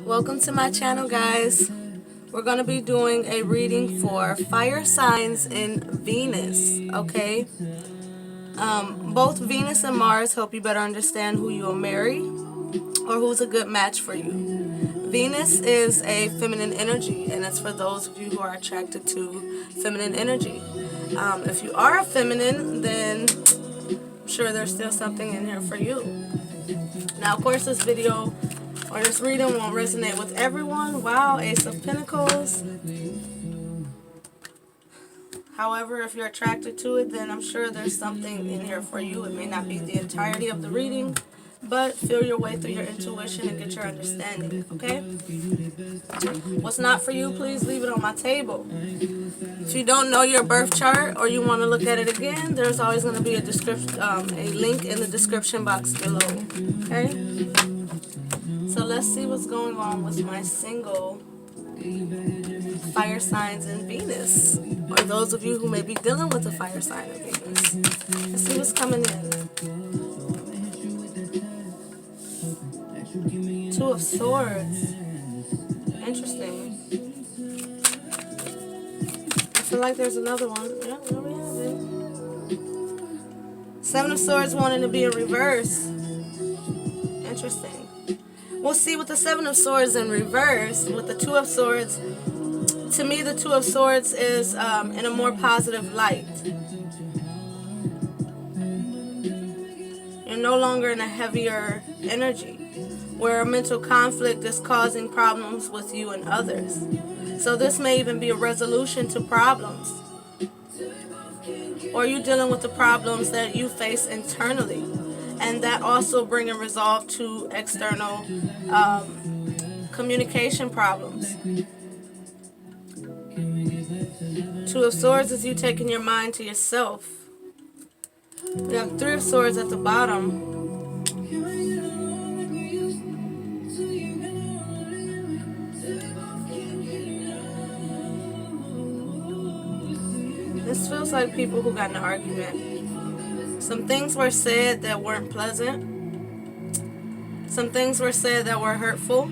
Welcome to my channel, guys. We're going to be doing a reading for fire signs in Venus, okay? Both Venus and Mars help you better understand who you will marry or who's a good match for you. Venus is a feminine energy, and it's for those of you who are attracted to feminine energy. If you are a feminine, then I'm sure there's still something in here for you. Now, of course, this video or this reading won't resonate with everyone. Wow, Ace of Pentacles. However, if you're attracted to it, then I'm sure there's something in here for you. It may not be the entirety of the reading, but feel your way through your intuition and get your understanding, okay? What's not for you, please leave it on my table. If you don't know your birth chart or you want to look at it again, there's always going to be a link in the description box below, okay? So let's see what's going on with my single fire signs in Venus, or those of you who may be dealing with a fire sign in Venus. Let's see what's coming in. Two of Swords. Interesting. I feel like there's another one. Yeah, there we have it. Seven of Swords wanting to be in reverse. Interesting. We'll see with the Seven of Swords in reverse, with the Two of Swords. To me, the Two of Swords is in a more positive light. You're no longer in a heavier energy, where a mental conflict is causing problems with you and others. So this may even be a resolution to problems. Or you dealing with the problems that you face internally, and that also bringing resolve to external communication problems. Two of Swords is you taking your mind to yourself. We have Three of Swords at the bottom. This feels like people who got in an argument. Some things were said that weren't pleasant. Some things were said that were hurtful.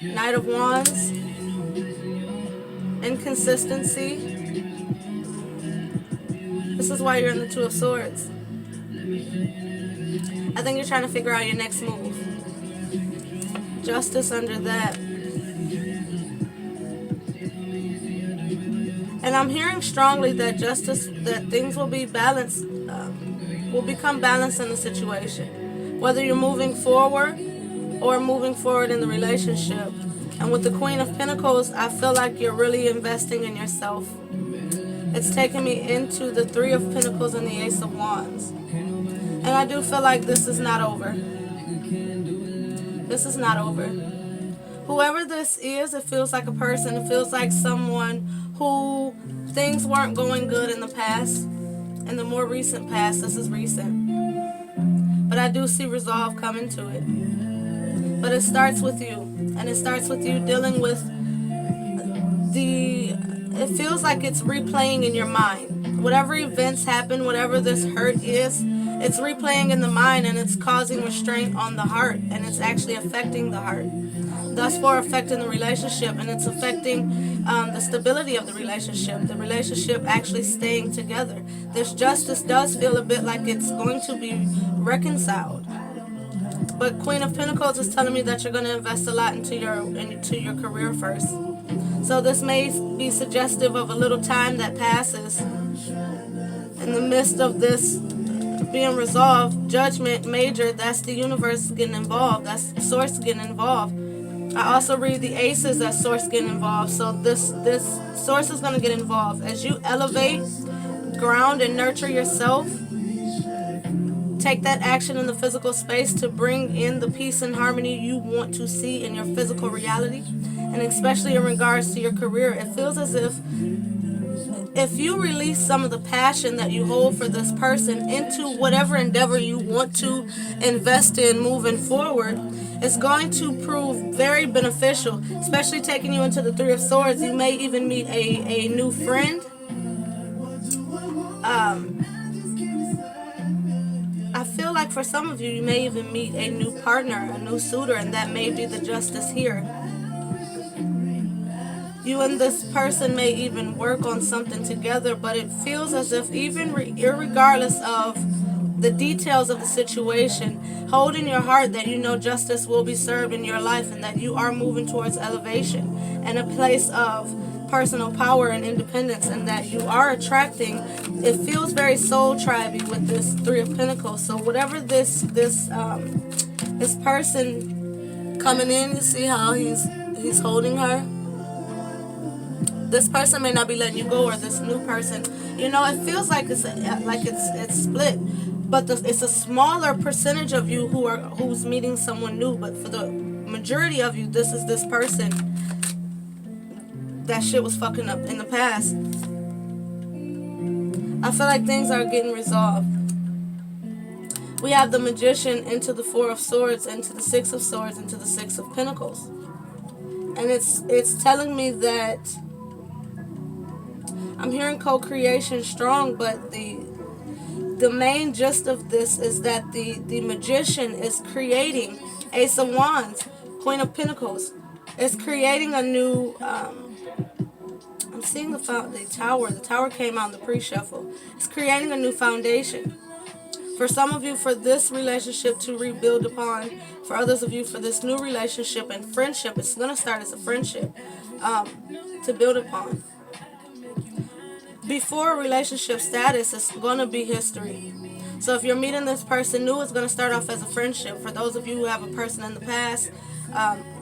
Knight of Wands. Inconsistency. This is why you're in the Two of Swords. I think you're trying to figure out your next move. Justice under that. And I'm hearing strongly that that things will be balanced, will become balanced in the situation. Whether you're moving forward or moving forward in the relationship. And with the Queen of Pentacles, I feel like you're really investing in yourself. It's taking me into the Three of Pentacles and the Ace of Wands. And I do feel like this is not over. This is not over. Whoever this is, it feels like a person. It feels like someone who things weren't going good in the past. In the more recent past, this is recent. But I do see resolve coming to it. But it starts with you. And it starts with you dealing with it feels like it's replaying in your mind. Whatever events happen, whatever this hurt is, it's replaying in the mind, and it's causing restraint on the heart, and it's actually affecting the heart. Thus far affecting the relationship, and it's affecting the stability of the relationship actually staying together. This justice does feel a bit like it's going to be reconciled. But Queen of Pentacles is telling me that you're going to invest a lot into your career first. So this may be suggestive of a little time that passes. In the midst of this being resolved, judgment major, that's the universe getting involved. That's source getting involved. I also read the aces that source getting involved. So this source is going to get involved. As you elevate, ground, and nurture yourself, take that action in the physical space to bring in the peace and harmony you want to see in your physical reality, and especially in regards to your career. It feels as if you release some of the passion that you hold for this person into whatever endeavor you want to invest in moving forward, it's going to prove very beneficial, especially taking you into the Three of Swords. You may even meet a new friend. I feel like for some of you, you may even meet a new partner, a new suitor, and that may be the justice here. You and this person may even work on something together, but it feels as if even irregardless of the details of the situation, hold in your heart that you know justice will be served in your life and that you are moving towards elevation and a place of personal power and independence, and that you are attracting. It feels very soul tribey with this Three of Pentacles. So whatever this person coming in, you see how he's holding her. This person may not be letting you go, or this new person, it feels like it's split, but it's a smaller percentage of you who's meeting someone new. But for the majority of you, this is this person that shit was fucking up in the past. I feel like things are getting resolved. We have the Magician into the Four of Swords, into the Six of Swords, into the Six of Pentacles, and it's telling me that I'm hearing co-creation strong, but the main gist of this is that the Magician is creating Ace of Wands, Queen of Pentacles. It's creating a new, I'm seeing the Tower. The Tower came out in the pre-shuffle. It's creating a new foundation. For some of you, for this relationship to rebuild upon. For others of you, for this new relationship and friendship, it's going to start as a friendship to build upon. Before relationship status, it's going to be history. So if you're meeting this person new, it's going to start off as a friendship. For those of you who have a person in the past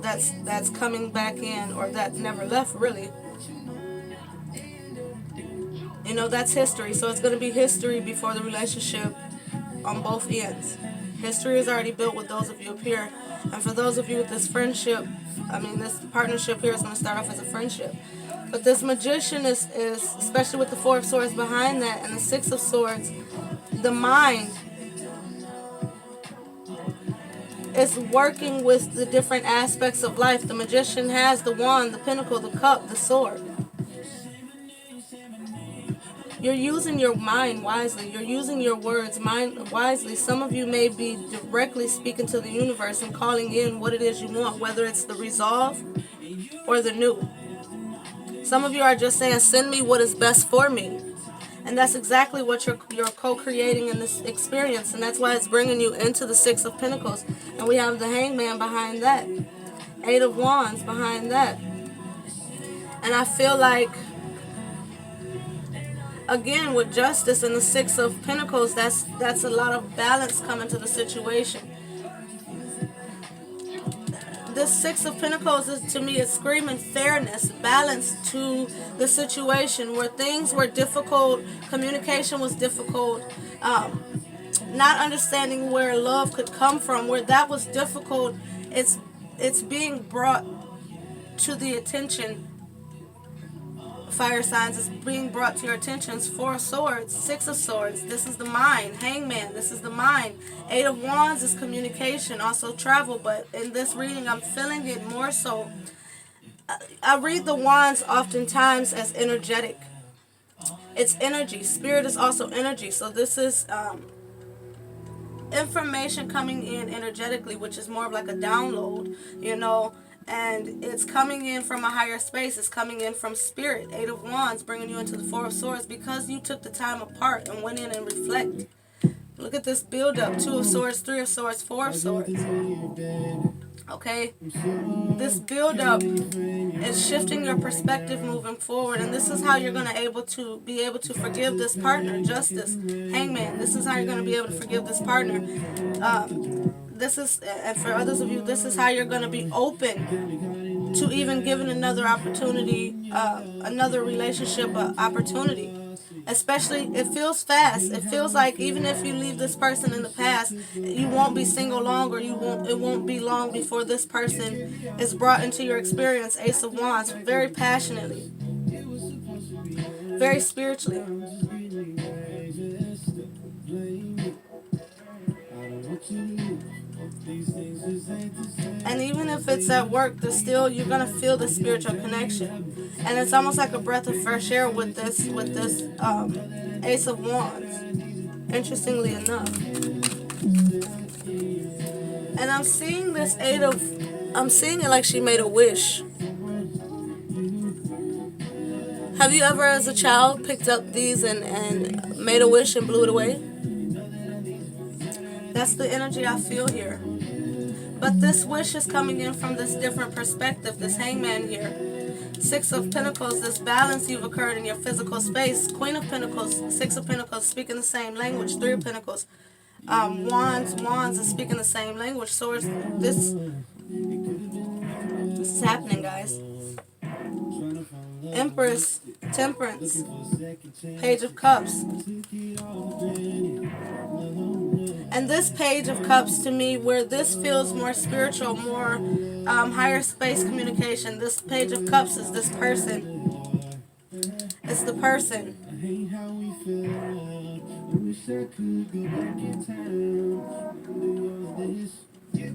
that's coming back in, or that never left really, that's history. So it's going to be history before the relationship on both ends. History is already built with those of you up here. And for those of you with this friendship, this partnership here is going to start off as a friendship. But this Magician is, especially with the Four of Swords behind that and the Six of Swords, the mind is working with the different aspects of life. The Magician has the wand, the pentacle, the cup, the sword. You're using your mind wisely. You're using your words wisely. Some of you may be directly speaking to the universe and calling in what it is you want, whether it's the resolve or the new. Some of you are just saying, send me what is best for me. And that's exactly what you're co-creating in this experience. And that's why it's bringing you into the Six of Pentacles. And we have the Hangman behind that. Eight of Wands behind that. And I feel like, again, with Justice and the Six of Pentacles, that's a lot of balance coming to the situation. This Six of Pentacles is, to me, it's screaming fairness, balance to the situation where things were difficult, communication was difficult, not understanding where love could come from, where that was difficult. It's being brought to the attention. Fire signs is being brought to your attentions. Four of Swords, Six of Swords. This is the mind. Hangman. This is the mind. Eight of Wands is communication, also travel. But in this reading, I'm feeling it more so. I read the Wands oftentimes as energetic. It's energy. Spirit is also energy. So this is information coming in energetically, which is more of like a download, and it's coming in from a higher space. It's coming in from spirit. Eight of Wands bringing you into the Four of Swords because you took the time apart and went in and reflect. Look at this build up. Two of Swords, Three of Swords, Four of Swords. Okay, this build up is shifting your perspective moving forward, and this is how you're going to be able to forgive this partner. Justice, Hangman. This is how you're going to be able to forgive this partner. This is, and for others of you, this is how you're going to be open to even giving another opportunity, another relationship opportunity. Especially, it feels fast. It feels like even if you leave this person in the past, you won't be single long, or it won't be long before this person is brought into your experience. Ace of Wands, very passionately, very spiritually. And even if it's at work, you're gonna feel the spiritual connection, and it's almost like a breath of fresh air with this Ace of Wands. Interestingly enough, And I'm seeing this I'm seeing it like she made a wish. Have you ever as a child picked up these and made a wish and blew it away? That's the energy I feel here. But this wish is coming in from this different perspective, this hangman here. Six of Pentacles, this balance you've occurred in your physical space. Queen of Pentacles, Six of Pentacles, speaking the same language. Three of Pentacles, Wands is speaking the same language. So this is happening, guys. Empress, Temperance, Page of Cups. And this Page of Cups to me, where this feels more spiritual, more higher space communication. This Page of Cups is this person. It's the person.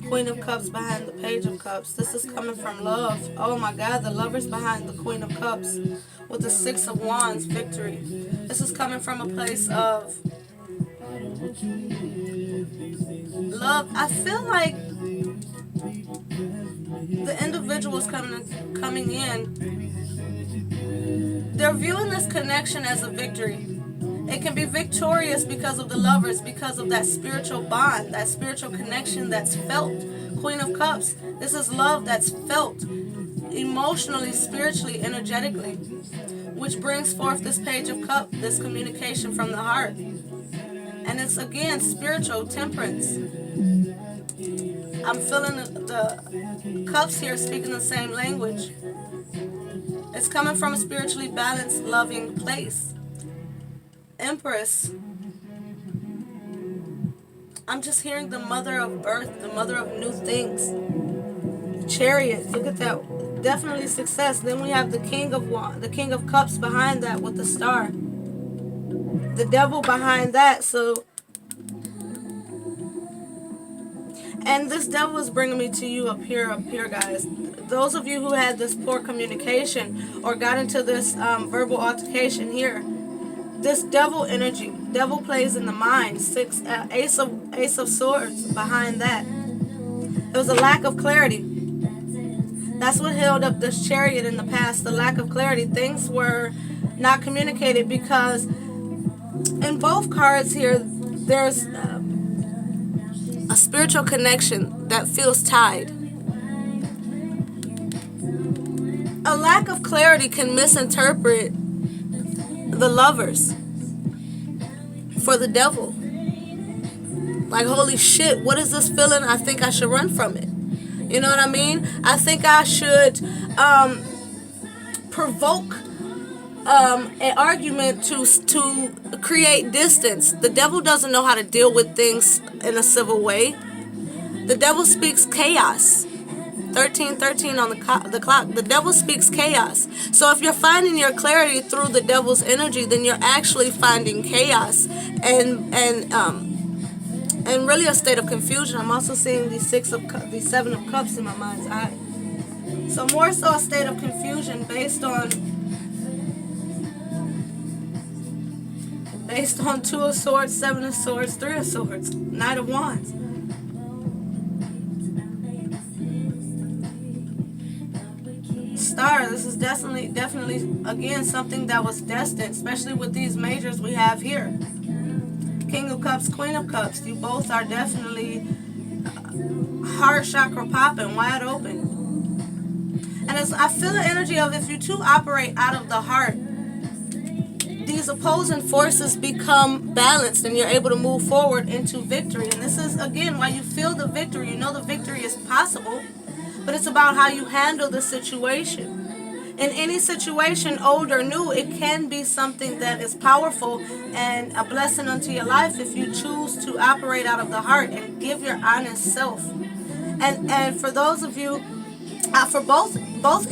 Queen of Cups behind the Page of Cups. This is coming from love. Oh my God, the Lover's behind the Queen of Cups with the Six of Wands, victory. This is coming from a place of love. I feel like the individuals coming in, they're viewing this connection as a victory. It can be victorious because of the Lovers, because of that spiritual bond, that spiritual connection that's felt. Queen of Cups, this is love that's felt emotionally, spiritually, energetically, which brings forth this Page of Cups, this communication from the heart. And it's again spiritual, temperance. I'm feeling the cups here speaking the same language. It's coming from a spiritually balanced, loving place. Empress. I'm just hearing the mother of birth, the mother of new things. Chariot, look at that. Definitely success. Then we have the King of Cups behind that with the star. The Devil behind that. So, and this Devil is bringing me to you up here, guys. Those of you who had this poor communication or got into this verbal altercation here, this Devil energy, Devil plays in the mind. Ace of Swords behind that. There was a lack of clarity. That's what held up this Chariot in the past, the lack of clarity. Things were not communicated because in both cards here, there's a spiritual connection that feels tied. A lack of clarity can misinterpret the Lovers for the Devil. Like, holy shit, what is this feeling? I think I should run from it. You know what I mean? I think I should provoke an argument to create distance. The Devil doesn't know how to deal with things in a civil way. The Devil speaks chaos. 13:13 on the clock. The Devil speaks chaos. So if you're finding your clarity through the Devil's energy, then you're actually finding chaos and really a state of confusion. I'm also seeing these Seven of Cups in my mind's eye. So more so a state of confusion based on Two of Swords, Seven of Swords, Three of Swords, Knight of Wands. Star, this is definitely again something that was destined, especially with these majors we have here. King of Cups, Queen of Cups, you both are definitely heart chakra popping, wide open. And I feel the energy of if you two operate out of the heart, these opposing forces become balanced and you're able to move forward into victory. And this is, again, why you feel the victory. You know the victory is possible, but it's about how you handle the situation. In any situation, old or new, it can be something that is powerful and a blessing unto your life if you choose to operate out of the heart and give your honest self. And for those of you, for both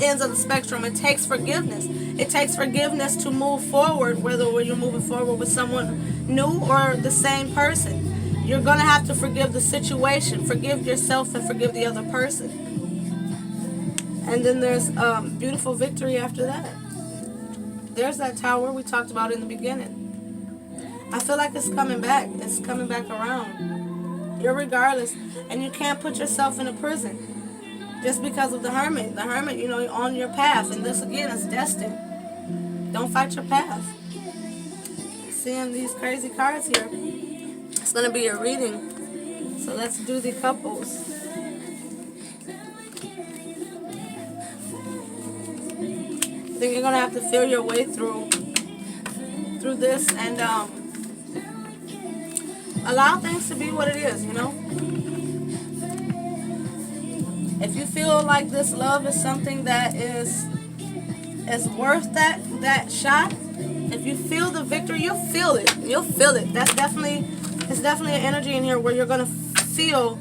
ends of the spectrum, it takes forgiveness. It takes forgiveness to move forward, whether you're moving forward with someone new or the same person. You're going to have to forgive the situation, forgive yourself, and forgive the other person. And then there's beautiful victory after that. There's that Tower we talked about in the beginning. I feel like it's coming back. It's coming back around. Irregardless. And you can't put yourself in a prison just because of the Hermit. The Hermit, you know, on your path. And this, again, is destined. Don't fight your path. Seeing these crazy cards here. It's going to be a reading. So let's do the couples. I think you're going to have to feel your way through this and allow things to be what it is, you know? If you feel like this love is something that is worth that shot, if you feel the victory, you'll feel it. You'll feel it. It's definitely an energy in here where you're going to feel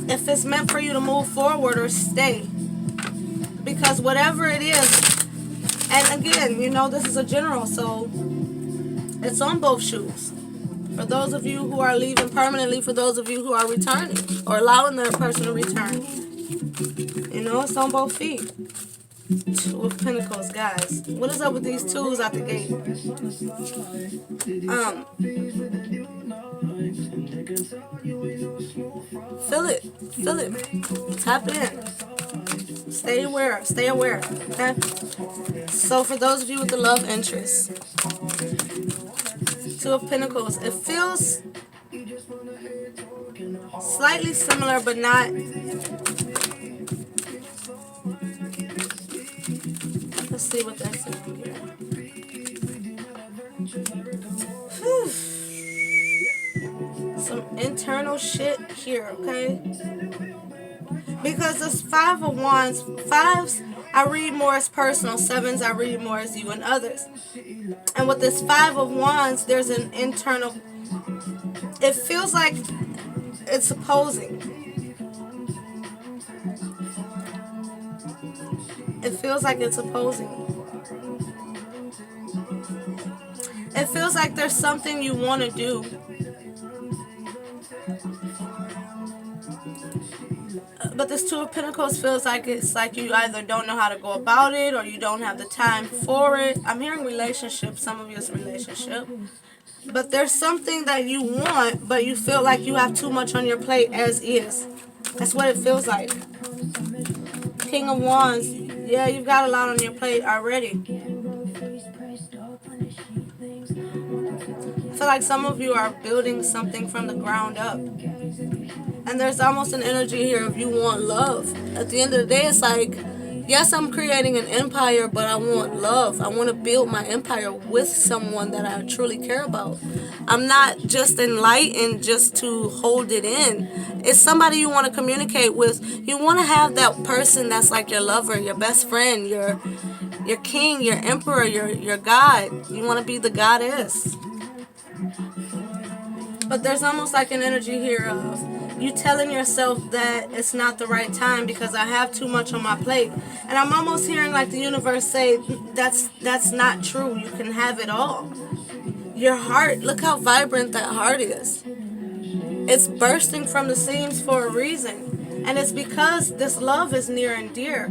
if it's meant for you to move forward or stay. Because whatever it is, and again, you know, this is a general, so it's on both shoes. For those of you who are leaving permanently, for those of you who are returning or allowing their person to return, you know, it's on both feet. Two of Pentacles, guys. What is up with these twos out the gate? Feel it. Feel it. Tap it in. Stay aware. Stay aware. Okay? So for those of you with the love interest, Two of Pentacles, it feels slightly similar but not. Let's see what they're saying here. Some internal shit here, okay? Because this Five of Wands, fives I read more as personal, sevens I read more as you and others. And with this Five of Wands, there's an internal, it feels like it's opposing. It feels like it's opposing. It feels like there's something you want to do. But this Two of Pentacles feels like it's like you either don't know how to go about it or you don't have the time for it. I'm hearing relationship. Some of you is relationship. But there's something that you want, but you feel like you have too much on your plate as is. That's what it feels like. King of Wands. Yeah, you've got a lot on your plate already. I feel like some of you are building something from the ground up. And there's almost an energy here of you want love. At the end of the day, it's like, yes, I'm creating an empire, but I want love. I want to build my empire with someone that I truly care about. I'm not just enlightened just to hold it in. It's somebody you want to communicate with. You want to have that person that's like your lover, your best friend, your king, your emperor, your god. You want to be the goddess. But there's almost like an energy here of you telling yourself that it's not the right time because I have too much on my plate. And I'm almost hearing like the universe say that's not true. You can have it all. Your heart, look how vibrant that heart is. It's bursting from the seams for a reason. And it's because this love is near and dear.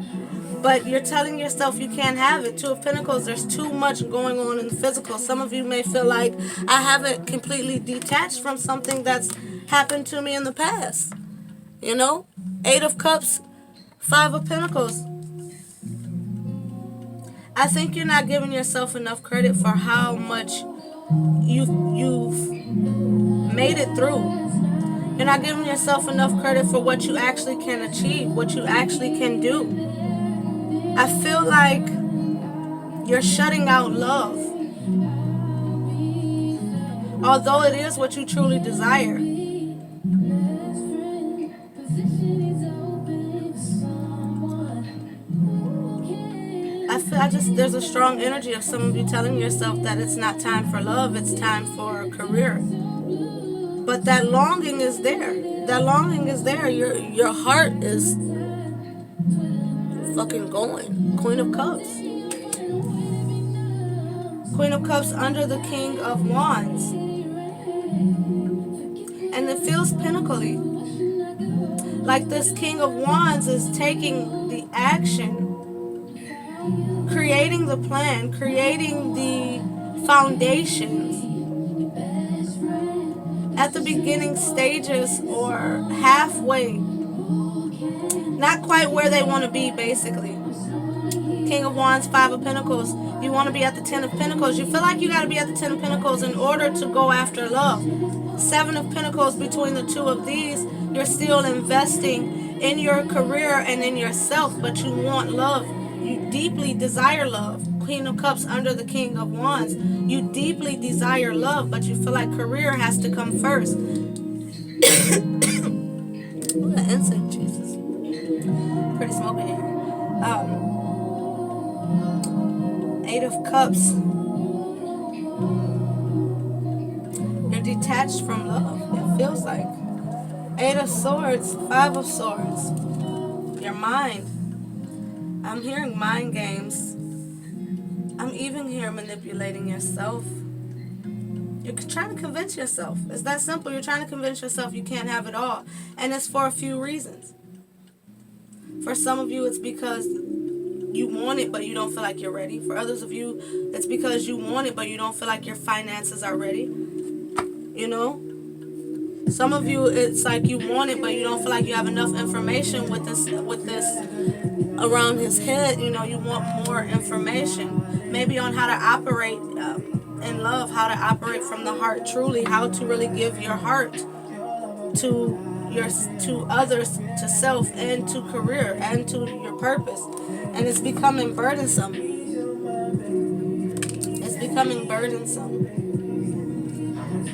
But you're telling yourself you can't have it. Two of Pentacles, there's too much going on in the physical. Some of you may feel like I haven't completely detached from something that's happened to me in the past. You know? Eight of Cups, Five of Pentacles. I think you're not giving yourself enough credit for how much you've made it through. You're not giving yourself enough credit for what you actually can achieve, what you actually can do. I feel like you're shutting out love. Although it is what you truly desire. There's a strong energy of some of you telling yourself that it's not time for love, it's time for a career. But that longing is there. That longing is there. Your heart is fucking going. Queen of Cups. Queen of Cups under the King of Wands. And it feels pinnacly. Like this King of Wands is taking the action. Creating the plan. Creating the foundations. at the beginning stages or halfway, not quite where they want to be, basically. King of Wands, Five of Pentacles. You want to be at the Ten of Pentacles. You feel like you got to be at the Ten of Pentacles in order to go after love. Seven of Pentacles, between the two of these, you're still investing in your career and in yourself, but you want love. You deeply desire love. Queen of Cups under the King of Wands. You deeply desire love, but you feel like career has to come first. Ooh, that incense, Jesus. Pretty smoky here. Eight of Cups. You're detached from love, it feels like. Eight of Swords, Five of Swords. Your mind. I'm hearing mind games. I'm even here manipulating yourself. You're trying to convince yourself. It's that simple. You're trying to convince yourself you can't have it all. And it's for a few reasons. For some of you, it's because you want it, but you don't feel like you're ready. For others of you, it's because you want it, but you don't feel like your finances are ready. You know? Some of you, it's like you want it, but you don't feel like you have enough information with this around his head. You know, you want more information. Maybe on how to operate in love, how to operate from the heart truly, how to really give your heart to others, to self, and to career, and to your purpose. And it's becoming burdensome. It's becoming burdensome.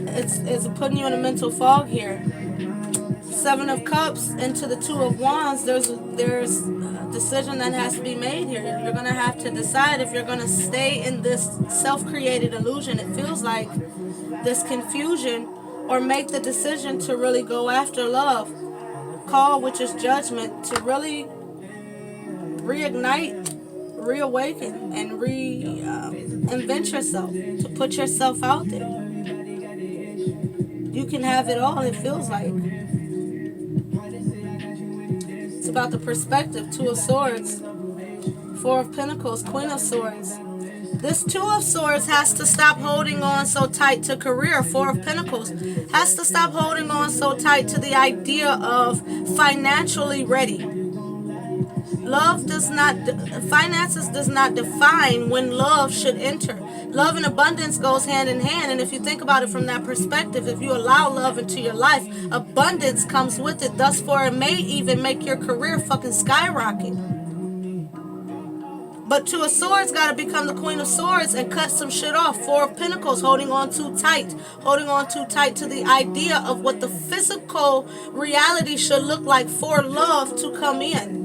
It's putting you in a mental fog here. Seven of Cups into the Two of Wands. There's a decision that has to be made here. You're going to have to decide if you're going to stay in this self-created illusion. It feels like this confusion, or make the decision to really go after love. Call, which is judgment, to really reignite, reawaken, and reinvent yourself, to put yourself out there. You can have it all, it feels like. It's about the perspective. Two of Swords, Four of Pentacles, Queen of Swords. This Two of Swords has to stop holding on so tight to career. Four of Pentacles has to stop holding on so tight to the idea of financially ready. Finances does not define when love should enter. Love and abundance goes hand in hand, and if you think about it from that perspective, if you allow love into your life, abundance comes with it. Thus far, it may even make your career fucking skyrocket. But Two of Swords got to become the Queen of Swords and cut some shit off. Four of Pentacles, holding on too tight to the idea of what the physical reality should look like for love to come in.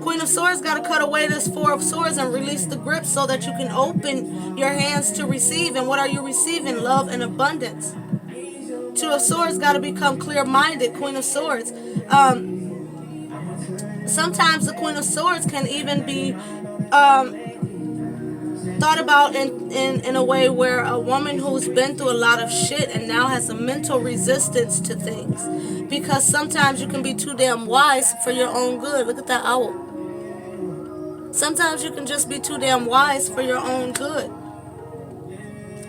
Queen of Swords got to cut away this Four of Swords and release the grip so that you can open your hands to receive. And what are you receiving? Love and abundance. Two of Swords got to become clear-minded. Queen of Swords. Sometimes the Queen of Swords can even be thought about in a way where a woman who's been through a lot of shit and now has a mental resistance to things. Because sometimes you can be too damn wise for your own good. Look at that owl. Sometimes you can just be too damn wise for your own good.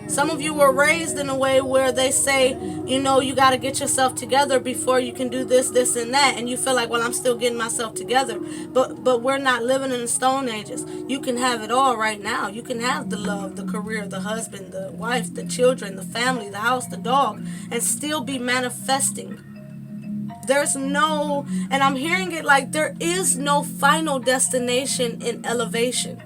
Some of you were raised in a way where they say, you know, you got to get yourself together before you can do this, this, and that. And you feel like, well, I'm still getting myself together. But we're not living in the Stone Ages. You can have it all right now. You can have the love, the career, the husband, the wife, the children, the family, the house, the dog, and still be manifesting. There's no, and I'm hearing it like there is no final destination in elevation.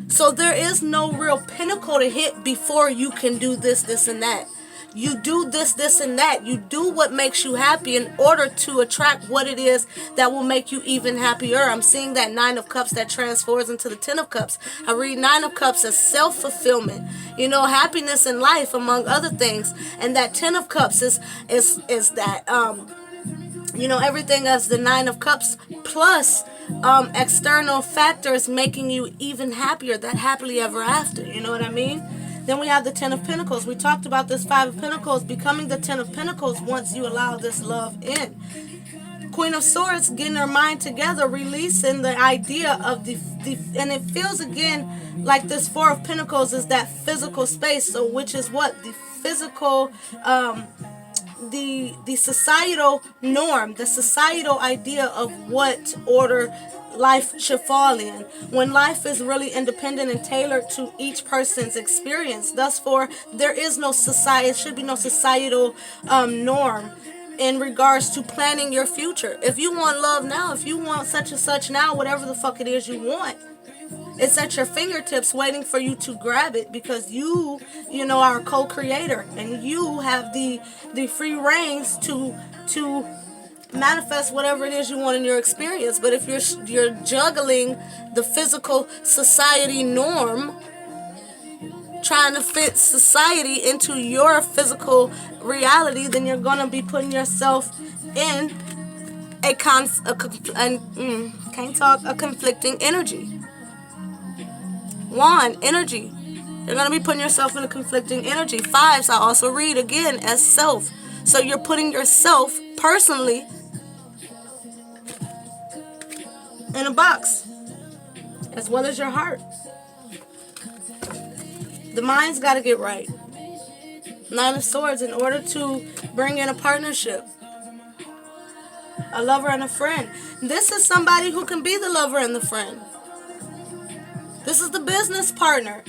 So there is no real pinnacle to hit before you can do this, this, and that. You do this, this, and that. You do what makes you happy in order to attract what it is that will make you even happier. I'm seeing that Nine of Cups that transforms into the Ten of Cups. I read Nine of Cups as self-fulfillment. You know, happiness in life, among other things. And that Ten of Cups is that, you know, everything as the Nine of Cups plus external factors making you even happier, that happily ever after. You know what I mean? Then we have the Ten of Pentacles. We talked about this Five of Pentacles becoming the Ten of Pentacles once you allow this love in. Queen of Swords getting her mind together, releasing the idea of the and it feels again like this Four of Pentacles is that physical space. So which is what? The physical the societal norm, the societal idea of what order life should fall in, when life is really independent and tailored to each person's experience. Thus for there is no society, should be no societal norm in regards to planning your future. If you want love now, if you want such and such now, whatever the fuck it is you want, it's at your fingertips waiting for you to grab it, because you know, are a co-creator, and you have the free reins to manifest whatever it is you want in your experience. But if you're juggling the physical society norm, trying to fit society into your physical reality, then you're gonna be putting yourself in a conflicting energy. Wand energy. You're gonna be putting yourself in a conflicting energy. Fives, I also read again as self. So you're putting yourself personally in a box, as well as your heart. The mind's got to get right. Nine of Swords, in order to bring in a partnership, a lover and a friend. This is somebody who can be the lover and the friend. This is the business partner.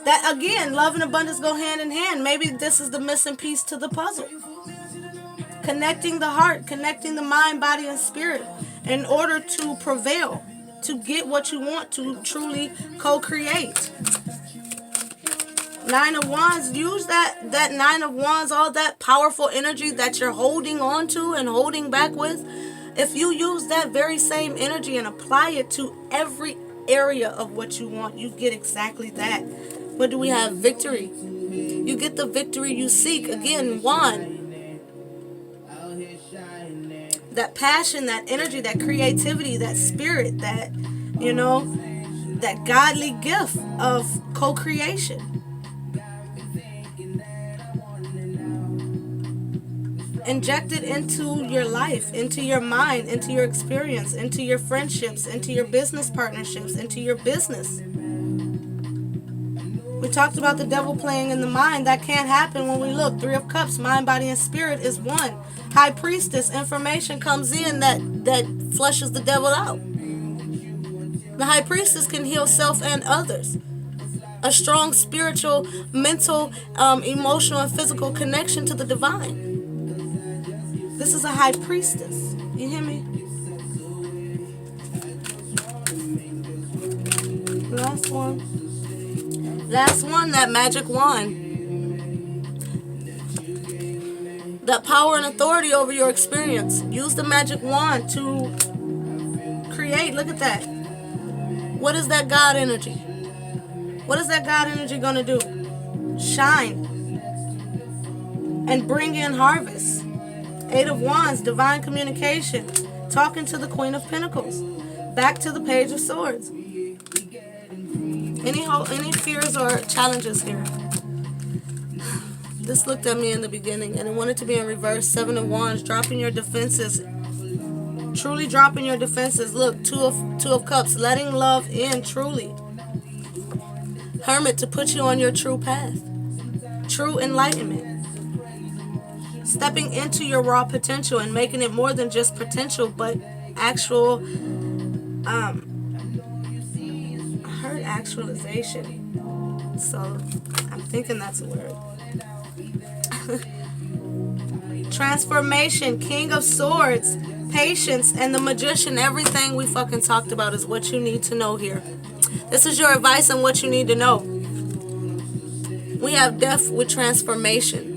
That, again, love and abundance go hand in hand. Maybe this is the missing piece to the puzzle. Connecting the heart, connecting the mind, body, and spirit in order to prevail, to get what you want, to truly co-create. Nine of Wands, use that Nine of Wands, all that powerful energy that you're holding on to and holding back with. If you use that very same energy and apply it to every area of what you want, you get exactly that. What do we have? Victory. You get the victory you seek. Again, Wand. That passion, that energy, that creativity, that spirit, that, you know, that godly gift of co-creation. Inject it into your life, into your mind, into your experience, into your friendships, into your business partnerships, into your business. We talked about the devil playing in the mind. That can't happen when we look. Three of Cups, mind, body, and spirit is one. High Priestess, information comes in that flushes the devil out. The High Priestess can heal self and others. A strong spiritual, mental, emotional, and physical connection to the divine. This is a High Priestess. You hear me? Last one. Last one, that magic wand. That power and authority over your experience. Use the magic wand to create. Look at that. What is that God energy? What is that God energy going to do? Shine and bring in harvest. Eight of Wands, divine communication. Talking to the Queen of Pentacles. Back to the Page of Swords. Any fears or challenges here? This looked at me in the beginning and it wanted to be in reverse. Seven of Wands, dropping your defenses. Truly dropping your defenses. Look, Two of Cups, letting love in truly. Hermit, to put you on your true path. True enlightenment. Stepping into your raw potential and making it more than just potential, but actual, I heard actualization. So I'm thinking that's a word. Transformation, King of Swords, patience, and the Magician. Everything we fucking talked about is what you need to know here. This is your advice on what you need to know. We have death with transformation.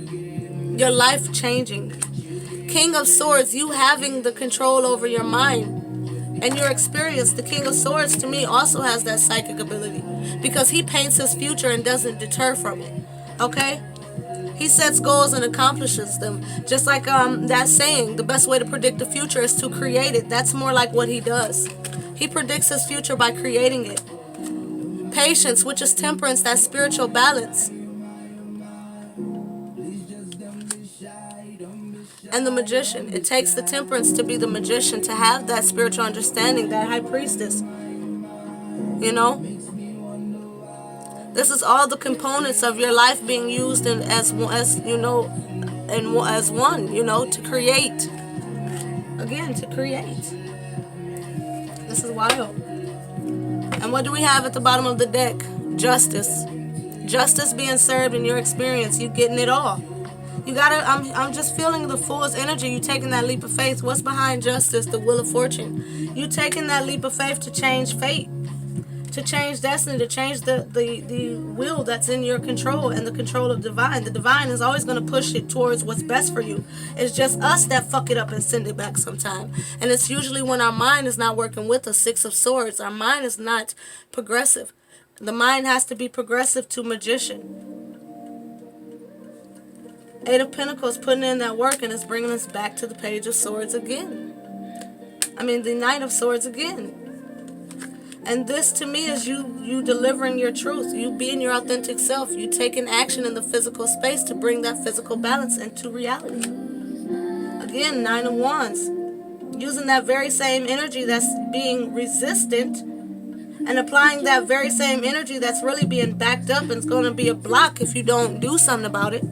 Your life changing. King of Swords, you having the control over your mind and your experience. The King of Swords to me also has that psychic ability because he paints his future and doesn't deter from it. Okay? He sets goals and accomplishes them. Just like that saying, the best way to predict the future is to create it. That's more like what he does. He predicts his future by creating it. Patience, which is temperance, that spiritual balance. And the Magician. It takes the temperance to be the magician, to have that spiritual understanding, that High Priestess. You know? This is all the components of your life being used in, as you know, as one, to create. Again, to create. This is wild. And what do we have at the bottom of the deck? Justice. Justice being served in your experience. You getting it all. You gotta, I'm just feeling the Fool's energy. You taking that leap of faith. What's behind justice? The Wheel of Fortune. You taking that leap of faith to change fate, to change destiny, to change the will that's in your control and the control of divine. The divine is always going to push it towards what's best for you. It's just us that fuck it up and send it back sometime. And it's usually when our mind is not working with us. Six of Swords. Our mind is not progressive. The mind has to be progressive to Magician. Eight of Pentacles, putting in that work, and it's bringing us back to the Page of Swords again. The Knight of Swords again. And this to me is you delivering your truth, you being your authentic self, you taking action in the physical space to bring that physical balance into reality. Again, Nine of Wands, using that very same energy that's being resistant and applying that very same energy that's really being backed up and it's going to be a block if you don't do something about it.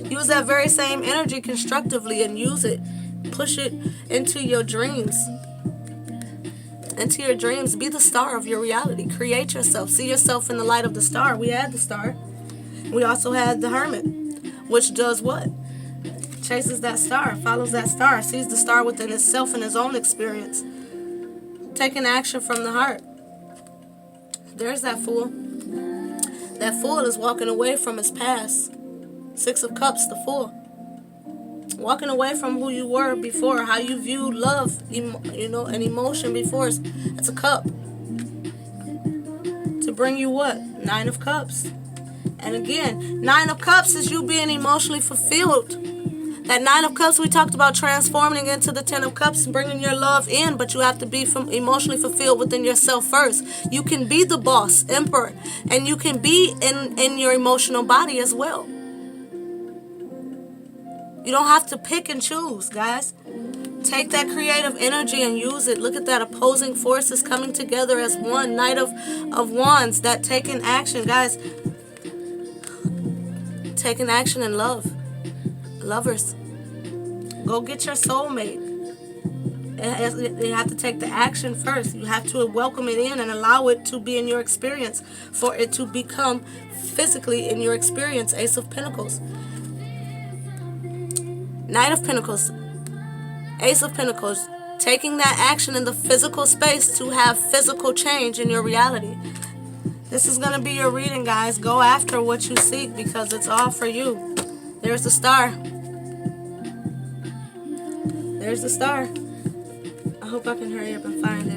Use that very same energy constructively and use it. Push it into your dreams. Into your dreams. Be the star of your reality. Create yourself. See yourself in the light of the star. We had the star. We also had the Hermit, which does what? Chases that star. Follows that star. Sees the star within itself and his own experience. Taking action from the heart. There's that Fool. That Fool is walking away from his past. Six of Cups, the Fool. Walking away from who you were before, how you viewed love, and emotion before. It's a cup. To bring you what? Nine of Cups. And again, Nine of Cups is you being emotionally fulfilled. That Nine of Cups, we talked about transforming into the Ten of Cups and bringing your love in, but you have to be emotionally fulfilled within yourself first. You can be the boss, emperor, and you can be in your emotional body as well. You don't have to pick and choose, guys. Take that creative energy and use it. Look at that, opposing forces coming together as one. Knight of Wands, that taking action, guys. Taking action in love. Lovers, go get your soulmate. You have to take the action first. You have to welcome it in and allow it to be in your experience for it to become physically in your experience. Ace of Pentacles. Knight of Pentacles, Ace of Pentacles, taking that action in the physical space to have physical change in your reality. This is going to be your reading, guys. Go after what you seek because it's all for you. There's the star. There's the star. I hope I can hurry up and find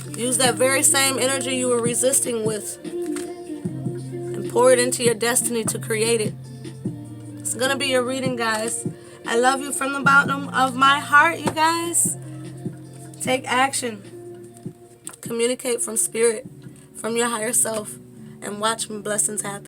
it. Use that very same energy you were resisting with and pour it into your destiny to create it. It's going to be your reading, guys. I love you from the bottom of my heart, you guys. Take action. Communicate from spirit, from your higher self, and watch when blessings happen.